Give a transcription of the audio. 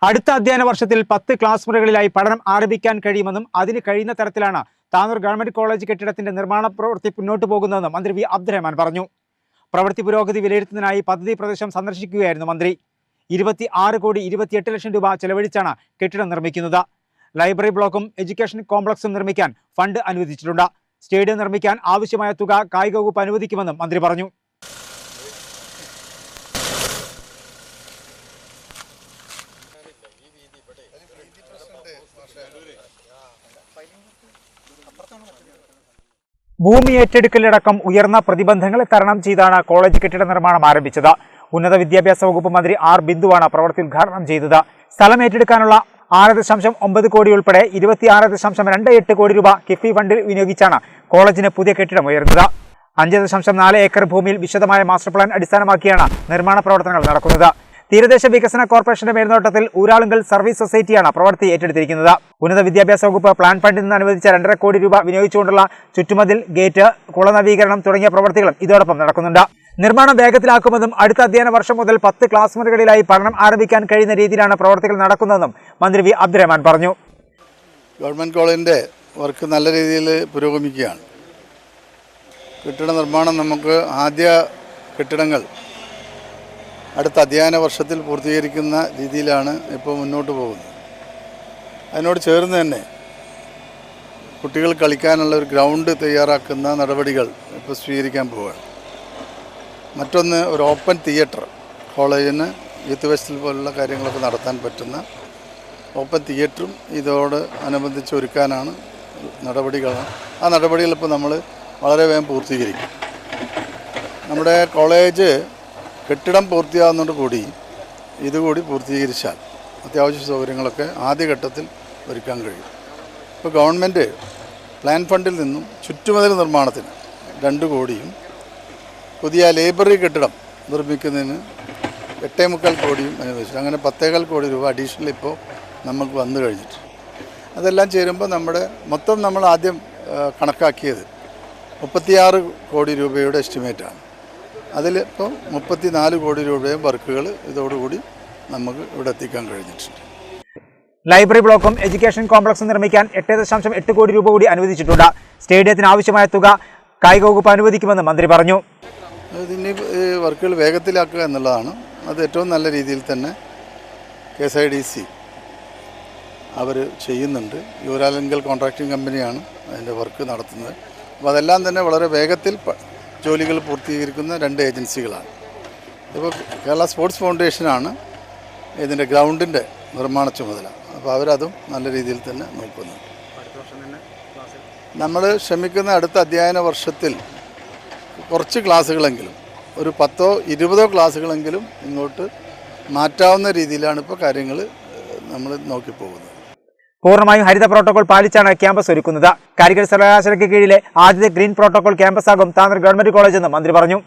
അടുത്ത അധ്യയന വർഷത്തിൽ 10 ക്ലാസ് മുറികളിലായി പഠനം ആരംഭിക്കാൻ കഴിയുമെന്നും അതിന് കഴിയുന്ന തരത്തിലാണ് താനൂർ ഗവൺമെന്റ് കോളേജ് കെട്ടിടത്തിന്റെ നിർമ്മാണ പ്രവൃത്തി മുന്നോട്ട് പോകുന്നതെന്നും മന്ത്രി വി അബ്ദുറഹ്മാൻ പറഞ്ഞു. പ്രവൃത്തി പുരോഗതി വിലയിരുത്തുന്നതിനായി പദ്ധതി പ്രദേശം സന്ദർശിക്കുകയായിരുന്നു മന്ത്രി. 26,28,00,000 രൂപ ചെലവഴിച്ചാണ് കെട്ടിടം നിർമ്മിക്കുന്നത്. ലൈബ്രറി ബ്ലോക്കും എഡ്യൂക്കേഷൻ കോംപ്ലക്സും നിർമ്മിക്കാൻ ഫണ്ട് അനുവദിച്ചിട്ടുണ്ട്. സ്റ്റേഡിയം നിർമ്മിക്കാൻ ആവശ്യമായ തുക കായിക വകുപ്പ് അനുവദിക്കുമെന്നും മന്ത്രി പറഞ്ഞു. ഭൂമി ഏറ്റെടുക്കലടക്കം ഉയർന്ന പ്രതിബന്ധങ്ങളെ തരണം ചെയ്താണ് കോളേജ് കെട്ടിട നിർമ്മാണം ആരംഭിച്ചത്. ഉന്നത വിദ്യാഭ്യാസ വകുപ്പ് മന്ത്രി ആർ ബിന്ദുവാണ് പ്രവൃത്തി ഉദ്ഘാടനം ചെയ്തത്. സ്ഥലം ഏറ്റെടുക്കാനുള്ള 6.9 കോടി ഉൾപ്പെടെ 26.28 കോടി രൂപ കിഫ്ബി ഫണ്ടിൽ വിനിയോഗിച്ചാണ് കോളേജിന് പുതിയ കെട്ടിടം ഉയർന്നത്. 5.4 ഏക്കർ ഭൂമിയിൽ വിശദമായ മാസ്റ്റർ പ്ലാൻ അടിസ്ഥാനമാക്കിയാണ് നിർമ്മാണ പ്രവർത്തനങ്ങൾ നടക്കുന്നത്. തീരദേശ വികസന കോർപ്പറേഷന്റെ മേൽനോട്ടത്തിൽ ഊരാളുങ്കൽ സർവീസ് സൊസൈറ്റിയാണ് പ്രവൃത്തി ഏറ്റെടുത്തിരിക്കുന്നത്. ഉന്നത വിദ്യാഭ്യാസ വകുപ്പ് പ്ലാൻ ഫണ്ടിൽ നിന്ന് അനുവദിച്ച 2.5 കോടി രൂപ വിനിയോഗിച്ചുകൊണ്ടുള്ള ചുറ്റുമതിൽ, ഗേറ്റ്, കുളനവീകരണം തുടങ്ങിയ പ്രവൃത്തികളും ഇതോടൊപ്പം നടക്കുന്നുണ്ട്. നിർമ്മാണം വേഗത്തിലാക്കുമെന്നും അടുത്ത അധ്യയന വർഷം മുതൽ 10 ക്ലാസ് മുറികളിലായി പഠനം ആരംഭിക്കാൻ കഴിയുന്ന രീതിയിലാണ് പ്രവർത്തികൾ നടക്കുന്നതെന്നും മന്ത്രി വി അബ്ദുറഹ്മാൻ പറഞ്ഞു. ഗവൺമെന്റ് കോളേജിന്റെ വർക്ക് നല്ല രീതിയിൽ പുരോഗമിക്കുകയാണ്. കെട്ടിട നിർമ്മാണം നമുക്ക് ആദ്യ കെട്ടിടങ്ങൾ അടുത്ത അധ്യയന വർഷത്തിൽ പൂർത്തീകരിക്കുന്ന രീതിയിലാണ് ഇപ്പോൾ മുന്നോട്ട് പോകുന്നത്. അതിനോട് ചേർന്ന് തന്നെ കുട്ടികൾ കളിക്കാനുള്ള ഒരു ഗ്രൗണ്ട് തയ്യാറാക്കുന്ന നടപടികൾ ഇപ്പോൾ സ്വീകരിക്കാൻ പോവുകയാണ്. മറ്റൊന്ന്, ഒരു ഓപ്പൺ തിയേറ്റർ കോളേജിന് യൂത്ത് ഫെസ്റ്റിവൽ പോലുള്ള കാര്യങ്ങളൊക്കെ നടത്താൻ പറ്റുന്ന ഓപ്പൺ തിയേറ്ററും ഇതോട് അനുബന്ധിച്ച് ഒരുക്കാനാണ് നടപടികളാണ്. ആ നടപടികൾ ഇപ്പോൾ നമ്മൾ വളരെ വേഗം പൂർത്തീകരിക്കും. നമ്മുടെ കോളേജ് കെട്ടിടം പൂർത്തിയാകുന്നതോടുകൂടി ഇതുകൂടി പൂർത്തീകരിച്ചാൽ അത്യാവശ്യ സൗകര്യങ്ങളൊക്കെ ആദ്യഘട്ടത്തിൽ ഒരുക്കാൻ കഴിയും. ഇപ്പോൾ ഗവൺമെൻറ് പ്ലാൻ ഫണ്ടിൽ നിന്നും ചുറ്റുമതിൽ നിർമ്മാണത്തിന് 2 കോടിയും പുതിയ ലൈബ്രറി കെട്ടിടം നിർമ്മിക്കുന്നതിന് 8.25 കോടിയും അനുവദിച്ചു. അങ്ങനെ 10.25 കോടി രൂപ അഡീഷണൽ ഇപ്പോൾ നമുക്ക് വന്നു കഴിഞ്ഞിട്ടുണ്ട്. അതെല്ലാം ചേരുമ്പോൾ മൊത്തം നമ്മൾ ആദ്യം കണക്കാക്കിയത് 36 കോടി രൂപയുടെ എസ്റ്റിമേറ്റാണ്. അതിലിപ്പോൾ 34 കോടി രൂപയും വർക്കുകൾ ഇതോടുകൂടി നമുക്ക് ഇവിടെ എത്തിക്കാൻ കഴിഞ്ഞിട്ടുണ്ട്. ലൈബ്രറി ബ്ലോക്കും എഡ്യൂക്കേഷൻ കോംപ്ലക്സും നിർമ്മിക്കാൻ 8.8 കോടി രൂപ കൂടി അനുവദിച്ചിട്ടുണ്ട്. സ്റ്റേഡിയത്തിന് ആവശ്യമായ തുക കായിക വകുപ്പ് അനുവദിക്കുമെന്ന് മന്ത്രി പറഞ്ഞു. ഇതിന് വർക്കുകൾ വേഗത്തിലാക്കുക എന്നുള്ളതാണ്. അത് ഏറ്റവും നല്ല രീതിയിൽ തന്നെ KSIDC അവർ ചെയ്യുന്നുണ്ട്. യൂരാലിങ്കൽ കോൺട്രാക്ടിംഗ് കമ്പനിയാണ് അതിൻ്റെ വർക്ക് നടത്തുന്നത്. അപ്പോൾ അതെല്ലാം തന്നെ വളരെ വേഗത്തിൽ ജോലികൾ പൂർത്തീകരിക്കുന്ന 2 ഏജൻസികളാണ്. ഇപ്പോൾ കേരള സ്പോർട്സ് ഫൗണ്ടേഷനാണ് ഇതിൻ്റെ ഗ്രൗണ്ടിൻ്റെ നിർമ്മാണ ചുമതല. അപ്പോൾ അവരതും നല്ല രീതിയിൽ തന്നെ നോക്കുന്നു. നമ്മൾ ശ്രമിക്കുന്ന അടുത്ത അധ്യയന വർഷത്തിൽ കുറച്ച് ക്ലാസ്സുകളെങ്കിലും, ഒരു 10ഓ 20ഓ ക്ലാസ്സുകളെങ്കിലും ഇങ്ങോട്ട് മാറ്റാവുന്ന രീതിയിലാണ് ഇപ്പോൾ കാര്യങ്ങൾ നമ്മൾ നോക്കിപ്പോകുന്നത്. പൂർണ്ണമായും ഹരിത പ്രോട്ടോകോൾ പാലിച്ചാണ് ക്യാമ്പസ് ഒരുക്കുന്നത്. കാലിക്കറ്റ് സർവകലാശാലയ്ക്ക് കീഴിലെ ആദ്യത്തെ ഗ്രീൻ പ്രോട്ടോകോൾ ക്യാമ്പസാകും താനൂർ ഗവൺമെന്റ് കോളേജ് എന്ന് മന്ത്രി പറഞ്ഞു.